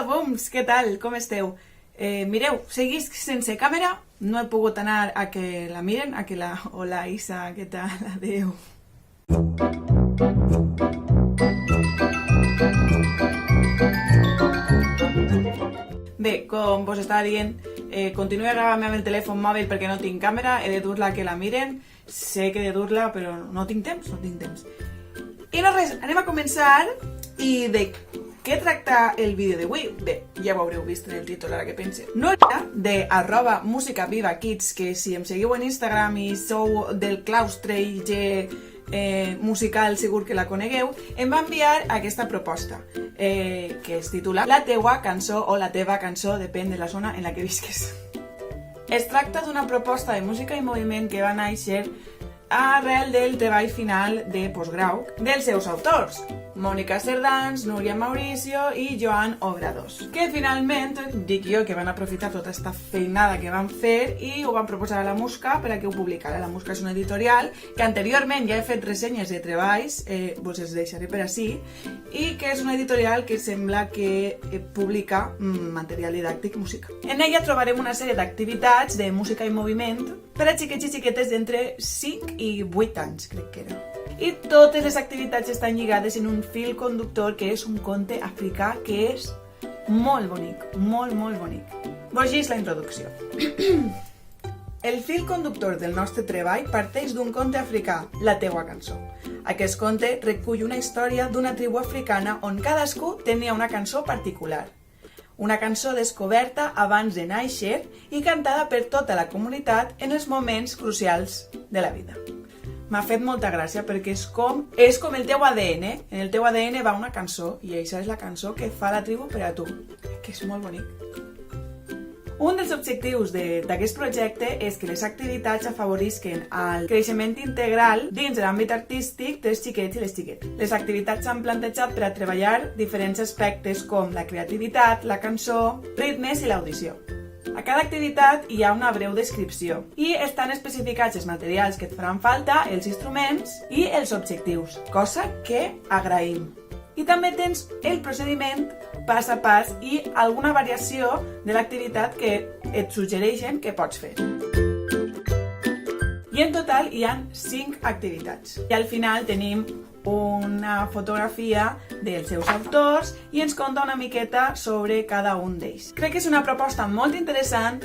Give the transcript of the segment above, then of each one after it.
Patapums, què tal? Com esteu? Mireu, seguís sense càmera, no he pogut anar a que la miren, a que la... Hola Isa, què tal? Adeu. Bé, com vos estava dient, continuo gravant-me amb el telèfon mòbil perquè no tinc càmera, he de dur-la a que la miren, sé que he de dur-la però no tinc temps, I no res, anem a començar i de què tracta el vídeo d'avui? Bé, ja ho haureu vist en el títol, ara que pense. Núria, de @musicavivakids, que si em seguiu en Instagram i sou del claustre i musical, segur que la conegueu, em va enviar aquesta proposta, que es titula La teua cançó o la teva cançó, depèn de la zona en la que visques. Es tracta d'una proposta de música i moviment que va néixer arrel del treball final de postgrau dels seus autors, Mònica Cerdans, Núria Mauricio i Joan Obrados, que finalment, dic jo, que van aprofitar tota aquesta feinada que van fer i ho van proposar a La Musca per a que ho publicara. La Musca és una editorial que anteriorment ja he fet ressenyes de treballs, vos els deixaré per ací, i que és una editorial que sembla que publica material didàctic música. En ella trobarem una sèrie d'activitats de música i moviment per a xiquets i xiquetes d'entre 5 i 8 anys, crec que era. I totes les activitats estan lligades en un fil conductor que és un conte africà que és molt bonic, molt bonic. Vos llegeix la introducció. El fil conductor del nostre treball parteix d'un conte africà, La teua cançó. Aquest conte recull una història d'una tribu africana on cadascú tenia una cançó particular. Una cançó descoberta abans de néixer i cantada per tota la comunitat en els moments crucials de la vida. M'ha fet molta gràcia perquè és com el teu ADN. En el teu ADN va una cançó i aquesta és la cançó que fa la tribu per a tu. Que és molt bonic. Un dels objectius d'aquest projecte és que les activitats afavorisquen el creixement integral dins de l'àmbit artístic dels xiquets i les xiquetes. Les activitats s'han plantejat per a treballar diferents aspectes com la creativitat, la cançó, ritmes i l'audició. A cada activitat hi ha una breu descripció i estan especificats els materials que et faran falta, els instruments i els objectius, cosa que agraïm. I també tens el procediment pas a pas i alguna variació de l'activitat que et suggereixen que pots fer. I en total hi ha 5 activitats. I al final tenim una fotografia dels seus autors i ens conta una miqueta sobre cada un d'ells. Crec que és una proposta molt interessant,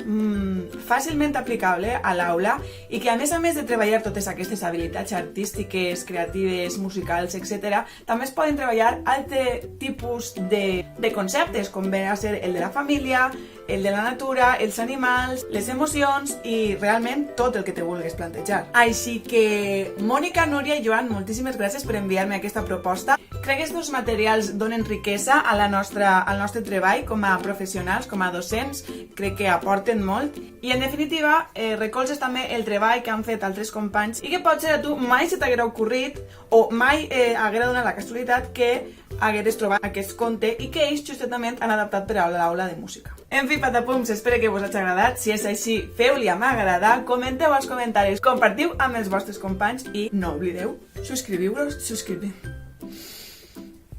fàcilment aplicable a l'aula i que a més de treballar totes aquestes habilitats artístiques, creatives, musicals, etc., també es poden treballar altres tipus de conceptes, com ve a ser el de la família, el de la natura, els animals, les emocions i realment tot el que te vulguis plantejar. Així que, Mònica, Núria i Joan, moltíssimes gràcies per enviar-me aquesta proposta. Crec que aquests materials donen riquesa al nostre treball com a professionals, com a docents, crec que aporten molt i en definitiva recolzes també el treball que han fet altres companys i que potser a tu mai se t'haguera ocorrit o mai haguera donat la casualitat que hagueres trobat aquest conte i que ells justament han adaptat per a l'aula de música. En fi, Patapums, espero que vos hagi agradat. Si és així, feu-li a m'agradar, comenteu als comentaris, compartiu amb els vostres companys i no oblideu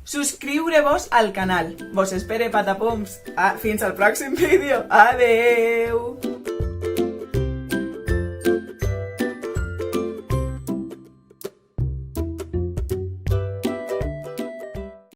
subscriure-vos al canal. Vos espere, Patapums. Fins al pròxim vídeo. Adeu!